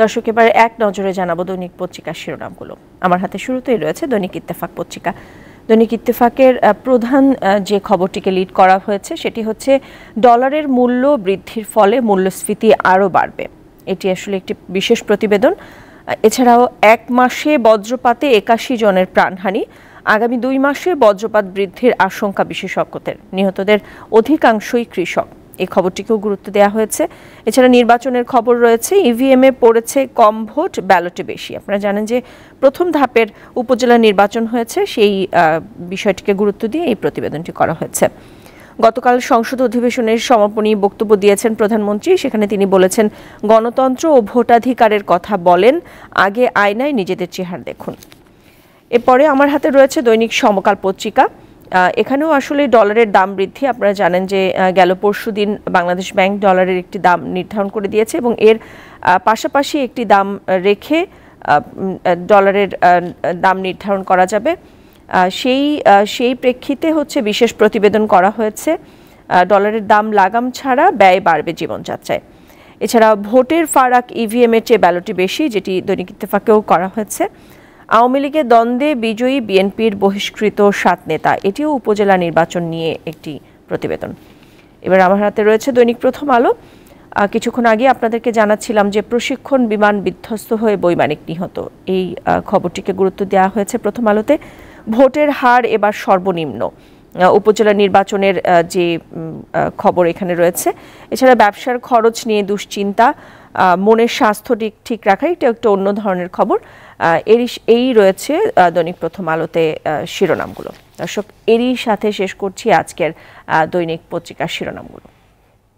দর্শক এবার এক নজরে জানাবো দৈনিক পত্রিকার শিরোনামগুলো। আমার হাতে শুরুতেই রয়েছে দৈনিক ইত্তেফাক পত্রিকা। দৈনিক ইত্তেফাকের প্রধান যে খবরটিকে লিড করা হয়েছে সেটি হচ্ছে ডলারের মূল্য বৃদ্ধির ফলে মূল্যস্ফীতি আরও বাড়বে। এটি আসলে একটি বিশেষ প্রতিবেদন। এছাড়াও এক মাসে বজ্রপাতে ৮১ জনের প্রাণহানি, আগামী ২ মাসে বজ্রপাত বৃদ্ধির আশঙ্কা বিশেষজ্ঞদের, নিহতদের অধিকাংশই কৃষক। এই খবরটিকেও গুরুত্ব দেওয়া হয়েছে। এছাড়া নির্বাচনের খবর রয়েছে। ইভিএমে পড়েছে কম ভোট, ব্যালটে বেশি। আপনারা জানেন যে প্রথম ধাপের উপজেলা নির্বাচন হয়েছে, সেই বিষয়টিকে গুরুত্ব দিয়ে এই প্রতিবেদনটি করা হয়েছে। গতকাল সংসদ অধিবেশনের সমাপনী বক্তব্য দিয়েছেন প্রধানমন্ত্রী। সেখানে তিনি বলেছেন, গণতন্ত্র ও ভোটাধিকারের কথা বলেন, আগে আয়নায় নিজেদের চেহারা দেখুন। এরপরে আমার হাতে রয়েছে দৈনিক সমকাল পত্রিকা। এখানেও আসলে ডলারের দাম বৃদ্ধি। আপনারা জানেন যে গেল পরশুদিন বাংলাদেশ ব্যাংক ডলারের একটি দাম নির্ধারণ করে দিয়েছে এবং এর পাশাপাশি একটি দাম রেখে ডলারের দাম নির্ধারণ করা যাবে। সেই প্রেক্ষিতে হচ্ছে বিশেষ প্রতিবেদন করা হয়েছে। ডলারের দাম লাগাম ছাড়া ব্যয় বাড়বে জীবনযাত্রায়। এছাড়া ভোটের ফারাক ইভিএমের চেয়ে ব্যালটে বেশি, যেটি দৈনিক ইত্তেফাকেও করা হয়েছে। আওয়ামী লীগের দ্বন্দ্বে বিজয়ী বিএনপির বহিষ্কৃত ৭ নেতা, এটিও উপজেলা নির্বাচন নিয়ে একটি প্রতিবেদন। এবার আমার হাতে রয়েছে দৈনিক প্রথম আলো। কিছুক্ষণ আগে আপনাদেরকে জানাচ্ছিলাম যে প্রশিক্ষণ বিমান বিধ্বস্ত হয়ে বৈমানিক নিহত। এই খবরটিকে গুরুত্ব দেওয়া হয়েছে প্রথম আলোতে। ভোটের হার এবার সর্বনিম্ন, উপজেলা নির্বাচনের যে খবর এখানে রয়েছে। এছাড়া ব্যবসার খরচ নিয়ে দুশ্চিন্তা, মনের স্বাস্থ্য ঠিক রাখা, এটা একটা অন্য ধরনের খবর। এই রয়েছে দৈনিক প্রথম আলোতে শিরোনামগুলো। দর্শক, এরই সাথে শেষ করছি আজকের দৈনিক পত্রিকার শিরোনামগুলো।